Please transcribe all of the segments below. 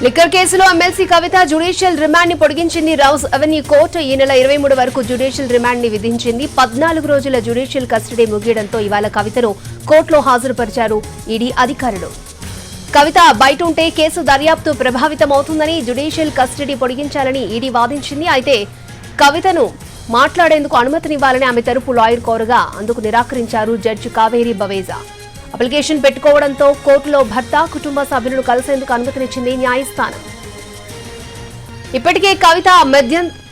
Liquor కేసులో MLC కవిత judicial remand ని పొడిగించింది rows Avenue court. ఈ నెల 23 వరకు జ్యుడిషియల్ రిమాండ్ ని విధించింది. 14 రోజుల జ్యుడిషియల్ కస్టడీ ముగియడంతో ఇవాళ కవితను కోర్టులో హాజరుపరిచారు ఈడీ అధికారులు. కవిత బయట ఉంటే కేసు దర్యాప్తు ప్రభావితమవుతుందని జ్యుడిషియల్ కస్టడీ పొడిగించాలని ఈడీ వాదించింది. అయితే కవితను మాట్లాడేందుకు అనుమతినివ్వాలని ఆమె తరపు లాయర్ కోరగా అందుకు నిరాకరించారు జడ్జి కావేరి బవేజా. అప్లికేషన్ పెట్టుకోవడంతో కోర్టులో భర్త కుటుంబ సభ్యులను కలిసేందుకు అనుమతినిచ్చింది న్యాయస్థానం. ఇప్పటికే కవిత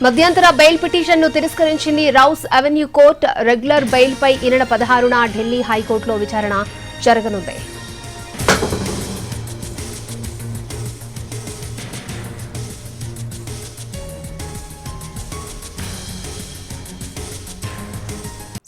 మధ్యంతర బెయిల్ పిటిషన్ ను తిరస్కరించింది Rouse Avenue court. Regular bail పై ఈ నెల 16న ఢిల్లీ హైకోర్టులో విచారణ జరగనుంది.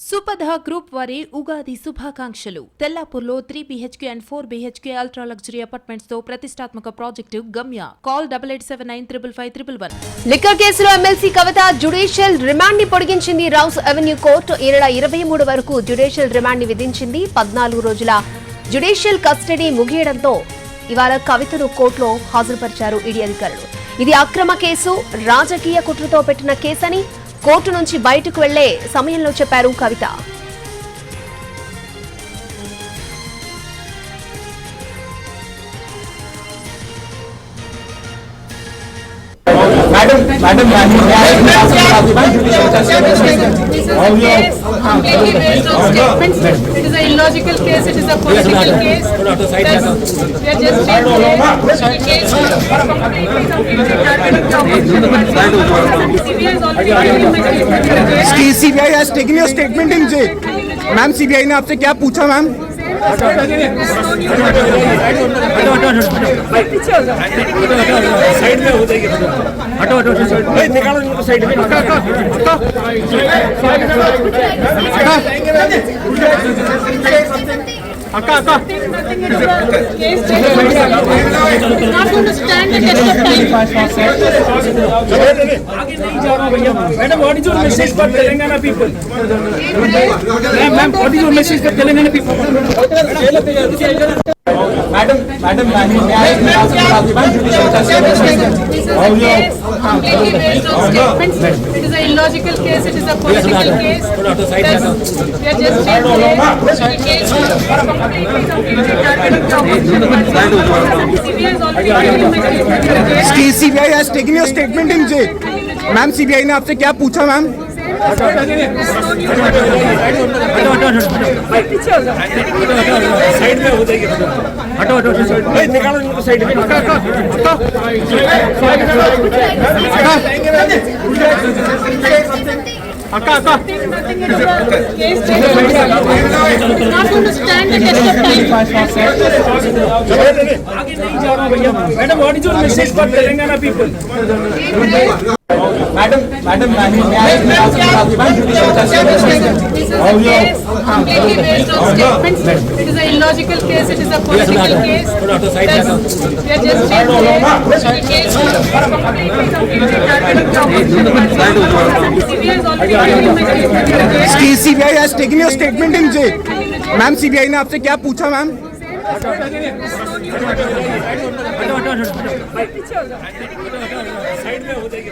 సుపథ గ్రూప్ వారి ఉగాది శుభాకాంక్షలు. తెల్లాపూర్లో 3 BHK and 4 BHK ultra luxury apartments తో ప్రతిష్టాత్మక ప్రాజెక్టు గమ్య. కాల్ 8879555111. లిక్కర్ కేసులో ఎమ్మెల్సీ కవిత జ్యుడిషియల్ రిమాండ్ ని పొడిగించింది రౌస్ అవెన్యూ కోర్టు. ఈ నెల 23 వరకు జ్యుడిషియల్ రిమాండ్ ని విధించింది. 14 రోజుల జ్యుడిషియల్ కస్టడీ ముగియడంతో ఇవాళ కవితను కోర్టులో హాజరుపరిచారు ఈడీ అధికారులు. ఇది అక్రమ కేసు, రాజకీయ కుట్రతో పెట్టిన కేసని కోర్టు నుంచి బయటకు వెళ్లే సమయంలో చెప్పారు కవిత. It is an illogical case. It is a political case. We are just CBI has taken your statement in jail. Ma'am CBI ने आपसे क्या पूछा मैम? साइड में हो जाएगी. हटो हटो निकालो इनको साइड में. अक्का अक्का आगे नहीं जा रहा भैया. Madam what is your message for Telangana people? Ma'am what is your message for Telangana people? Madam madam It is an illogical case. It is a political case. We are just CBI has taken your statement in jail. Ma'am CBI ने आपसे क्या पूछा ma'am? Side में हो जाएगी. हटो हटो निकालो इनको साइड में. अक्का अक्का आगे नहीं जा रहा भैया. Madam what is your message for Telangana people? Madam madam It is an illogical case. It is a political case. We are just CBI has taken your statement in jail. Ma'am CBI ने आपसे क्या पूछा ma'am? Side में हो जाएगी.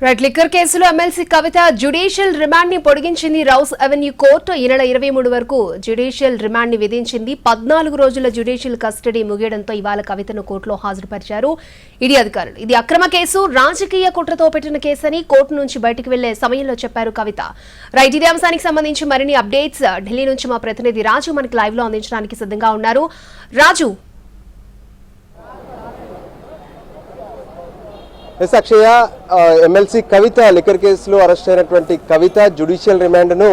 Right. Liquor కేసులో MLC కవిత judicial remand ని పొడిగించింది rows Avenue court. ఈ నెల 23 వరకు జ్యుడిషియల్ రిమాండ్ ని విధించింది. 14 రోజుల జ్యుడిషియల్ కస్టడీ ముగియడంతో ఇవాళ కవితను కోర్టులో హాజరుపరిచారు ఈడీ అధికారులు. ఇది అక్రమ కేసు, రాజకీయ కుట్రతో పెట్టిన కేసని కోర్టు నుంచి బయటకు వెళ్లే సమయంలో చెప్పారు కవిత. రైట్. ఇదే అంశానికి సంబంధించి మరిన్ని అప్డేట్స్ ఢిల్లీ నుంచి మా ప్రతినిధి రాజు మనకి లైవ్ లో అందించడానికి సిద్ధంగా ఉన్నారు. రాజు. ఎస్ అక్షయ, ఎమ్మెల్సీ కవిత లిక్కర్ కేసులో అరెస్ట్ అయినటువంటి కవిత జ్యుడిషియల్ రిమాండ్ను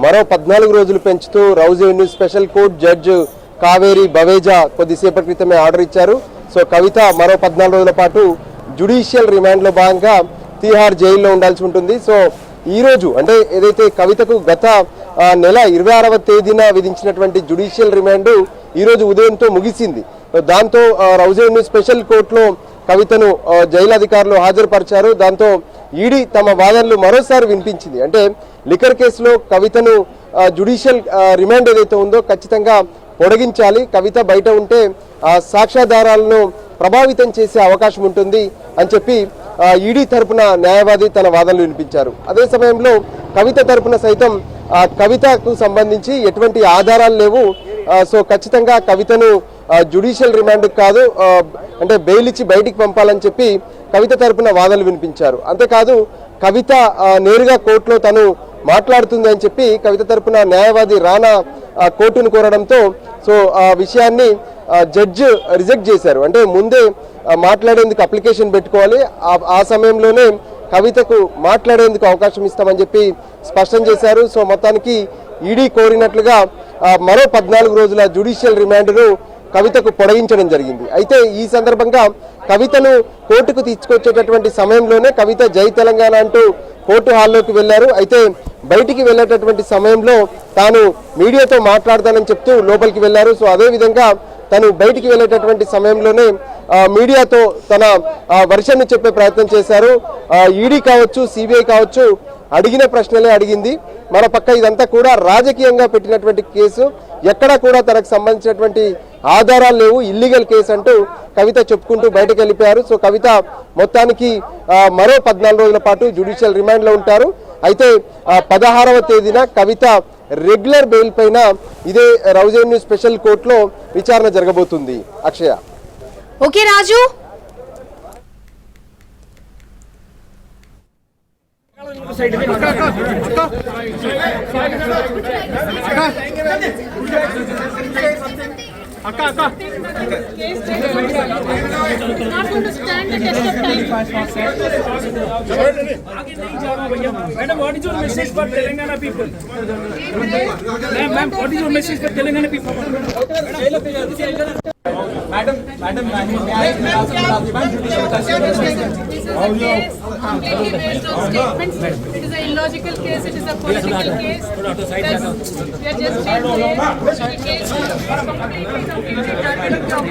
మరో 14 రోజులు పెంచుతూ rows avenue special court judge Kaveri Baweja కొద్దిసేపటి క్రితమే ఆర్డర్ ఇచ్చారు. సో కవిత మరో 14 రోజుల పాటు జ్యుడిషియల్ రిమాండ్లో భాగంగా తీహార్ జైల్లో ఉండాల్సి ఉంటుంది. సో ఈ రోజు అంటే ఏదైతే కవితకు గత నెల 26వ తేదీన విధించినటువంటి జ్యుడిషియల్ రిమాండ్ ఈ రోజు ఉదయంతో ముగిసింది. దాంతో రౌస్ అవెన్యూ స్పెషల్ కోర్టులో కవితను జైలు అధికారులు హాజరుపరిచారు. దాంతో ఈడీ తమ వాదనలు మరోసారి వినిపించింది. అంటే లిక్కర్ కేసులో కవితను జ్యుడిషియల్ రిమాండ్ ఏదైతే ఉందో ఖచ్చితంగా పొడిగించాలి, కవిత బయట ఉంటే సాక్ష్యాధారాలను ప్రభావితం చేసే అవకాశం ఉంటుంది అని చెప్పి ఈడీ తరపున న్యాయవాది తన వాదనలు వినిపించారు. అదే సమయంలో కవిత తరపున సైతం కవితకు సంబంధించి ఎటువంటి ఆధారాలు లేవు, సో ఖచ్చితంగా కవితను జ్యుడిషియల్ రిమాండ్ కాదు అంటే బెయిల్ ఇచ్చి బయటికి పంపాలని చెప్పి కవిత తరపున వాదనలు వినిపించారు. అంతేకాదు కవిత నేరుగా కోర్టులో తను మాట్లాడుతుంది అని చెప్పి కవిత తరపున న్యాయవాది రానా కోర్టును కోరడంతో సో ఆ విషయాన్ని జడ్జి రిజెక్ట్ చేశారు. అంటే ముందే మాట్లాడేందుకు అప్లికేషన్ పెట్టుకోవాలి, ఆ సమయంలోనే కవితకు మాట్లాడేందుకు అవకాశం ఇస్తామని చెప్పి స్పష్టం చేశారు. సో మొత్తానికి ఈడీ కోరినట్లుగా మరో 14 రోజుల జ్యుడిషియల్ రిమాండ్ను కవితకు పొడిగించడం జరిగింది. అయితే ఈ సందర్భంగా కవితను కోర్టుకు తీసుకొచ్చేటటువంటి సమయంలోనే కవిత జై తెలంగాణ అంటూ కోర్టు హాల్లోకి వెళ్లారు. అయితే బయటికి వెళ్ళేటటువంటి సమయంలో తాను మీడియాతో మాట్లాడతానని చెప్తూ లోపలికి వెళ్లారు. సో అదే విధంగా తను బయటికి వెళ్ళేటటువంటి సమయంలోనే మీడియాతో తన వర్షన్ను చెప్పే ప్రయత్నం చేశారు. ఈడీ కావచ్చు, సిబిఐ కావచ్చు అడిగిన ప్రశ్నలే అడిగింది. మన పక్క ఇదంతా కూడా రాజకీయంగా పెట్టినటువంటి కేసు, ఎక్కడా కూడా తనకు సంబంధించినటువంటి ఆధారాలు లేవు, ఇల్లీగల్ కేసు అంటూ కవిత చెప్పుకుంటూ బయటకు వెళ్ళిపోయారు. సో కవిత మొత్తానికి మరో 14 రోజుల పాటు జ్యుడిషియల్ రిమాండ్లో ఉంటారు. అయితే 16వ తేదీన కవిత రెగ్యులర్ బెయిల్ పైన ఇదే రౌజ్ అవెన్యూ స్పెషల్ కోర్టులో విచారణ జరగబోతుంది. Akshaya. Okay Raju. Not going to stand the test of time. Madam, what is your message for Telangana people? Ma'am, what is your message for Telangana people? Madam, Completely based on statements. It is an illogical case. It is a political case. We are just changing the case. Completely targeting.